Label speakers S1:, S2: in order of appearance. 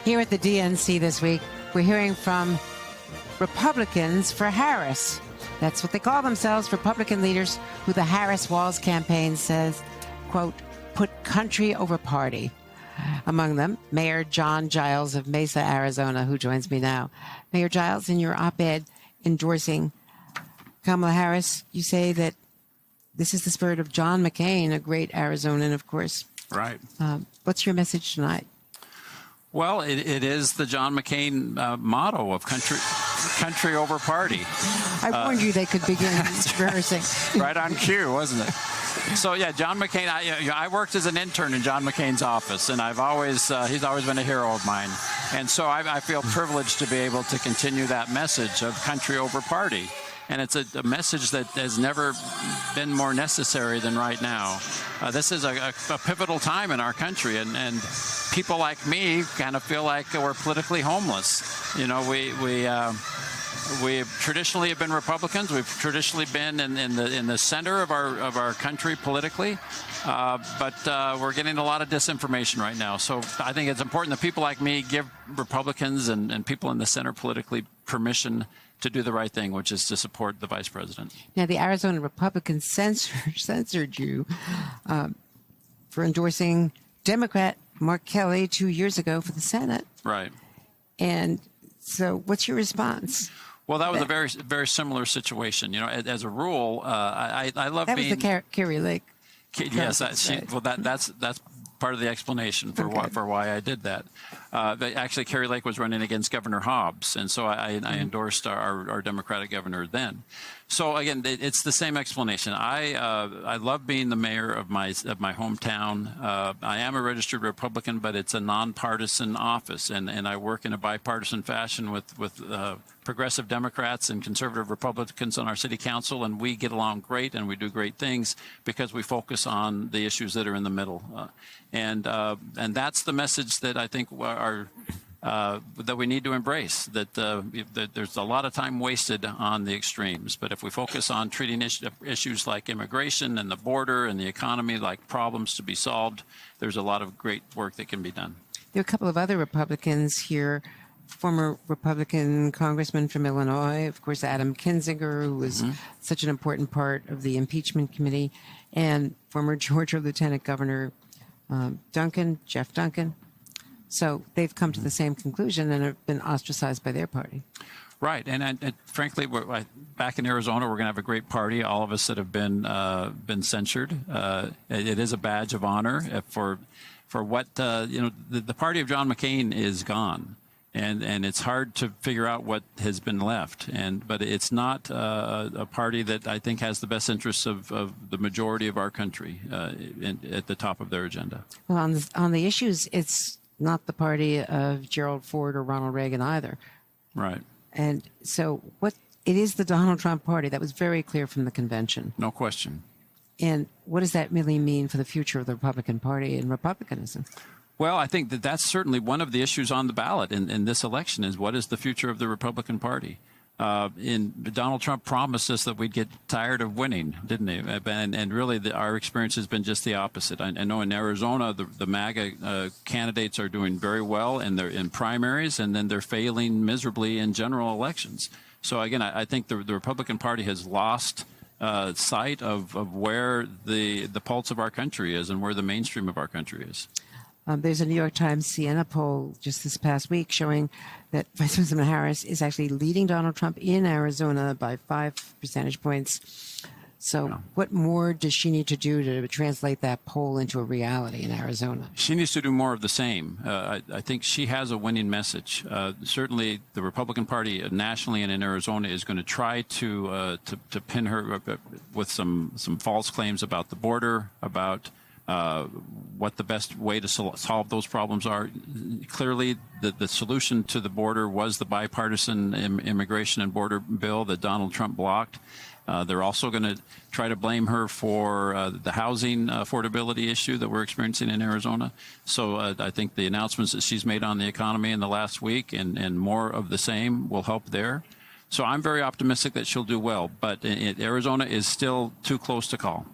S1: Here at the DNC this week, we're hearing from Republicans for Harris. That's what they call themselves, Republican leaders who the Harris Walls campaign says, quote, put country over party. Among them, Mayor John Giles of Mesa, Arizona, who joins me now. Mayor Giles, in your op-ed endorsing Kamala Harris, you say that this is the spirit of John McCain, a great Arizonan, of course.
S2: Right.
S1: What's your message tonight?
S2: Well, it is the John McCain motto of country over party.
S1: I warned you they could begin rehearsing.
S2: Right on cue, wasn't it? So yeah, John McCain. I worked as an intern in John McCain's office, and he's always been a hero of mine. And so I feel privileged to be able to continue that message of country over party. And it's a message that has never been more necessary than right now. This is a pivotal time in our country, and people like me kind of feel like we're politically homeless. You know, we traditionally have been Republicans. We've traditionally been in the center of our country politically, but we're getting a lot of disinformation right now. So I think it's important that people like me give Republicans and people in the center politically permission to do the right thing, which is to support the vice president.
S1: Now, the Arizona Republicans censored you for endorsing Democrat Mark Kelly 2 years ago for the Senate.
S2: Right.
S1: And so what's your response?
S2: Well, that was a very, very similar situation. You know, as a rule, I love being...
S1: That was the Kari Lake.
S2: Yes, that's part of the explanation for why I did that. Actually, Kari Lake was running against Governor Hobbs, and so I endorsed our Democratic governor then. So again, it's the same explanation. I love being the mayor of my hometown. I am a registered Republican, but it's a nonpartisan office, and I work in a bipartisan fashion with progressive Democrats and conservative Republicans on our city council, and we get along great and we do great things because we focus on the issues that are in the middle. And that's the message that I think that we need to embrace, that there's a lot of time wasted on the extremes. But if we focus on treating issues like immigration and the border and the economy like problems to be solved, there's a lot of great work that can be done.
S1: There are a couple of other Republicans here. Former Republican congressman from Illinois, of course, Adam Kinzinger, who was such an important part of the impeachment committee, and former Georgia Lieutenant Governor Jeff Duncan. So they've come to the same conclusion and have been ostracized by their party.
S2: Right, and frankly, back in Arizona, we're going to have a great party. All of us that have been censured. It is a badge of honor for what the party of John McCain is gone. And it's hard to figure out what has been left. But it's not a party that I think has the best interests of the majority of our country at the top of their agenda.
S1: Well, on the issues, it's not the party of Gerald Ford or Ronald Reagan either.
S2: Right.
S1: And so it is the Donald Trump party. That was very clear from the convention.
S2: No question.
S1: And what does that really mean for the future of the Republican Party and Republicanism?
S2: Well, I think that's certainly one of the issues on the ballot in this election is what is the future of the Republican Party? Donald Trump promised us that we'd get tired of winning, didn't he? And really, our experience has been just the opposite. I know in Arizona, the MAGA candidates are doing very well in primaries, and then they're failing miserably in general elections. So again, I think the Republican Party has lost sight of where the pulse of our country is and where the mainstream of our country is.
S1: There's a New York Times Siena poll just this past week showing that Vice President Harris is actually leading Donald Trump in Arizona by 5 percentage points. So what more does she need to do to translate that poll into a reality in Arizona?
S2: She needs to do more of the same. I think she has a winning message. Certainly, the Republican Party nationally and in Arizona is going to try to pin her with some false claims about the border, about what the best way to solve those problems are. Clearly, the solution to the border was the bipartisan immigration and border bill that Donald Trump blocked. They're also going to try to blame her for the housing affordability issue that we're experiencing in Arizona. So I think the announcements that she's made on the economy in the last week and more of the same will help there. So I'm very optimistic that she'll do well, but Arizona is still too close to call.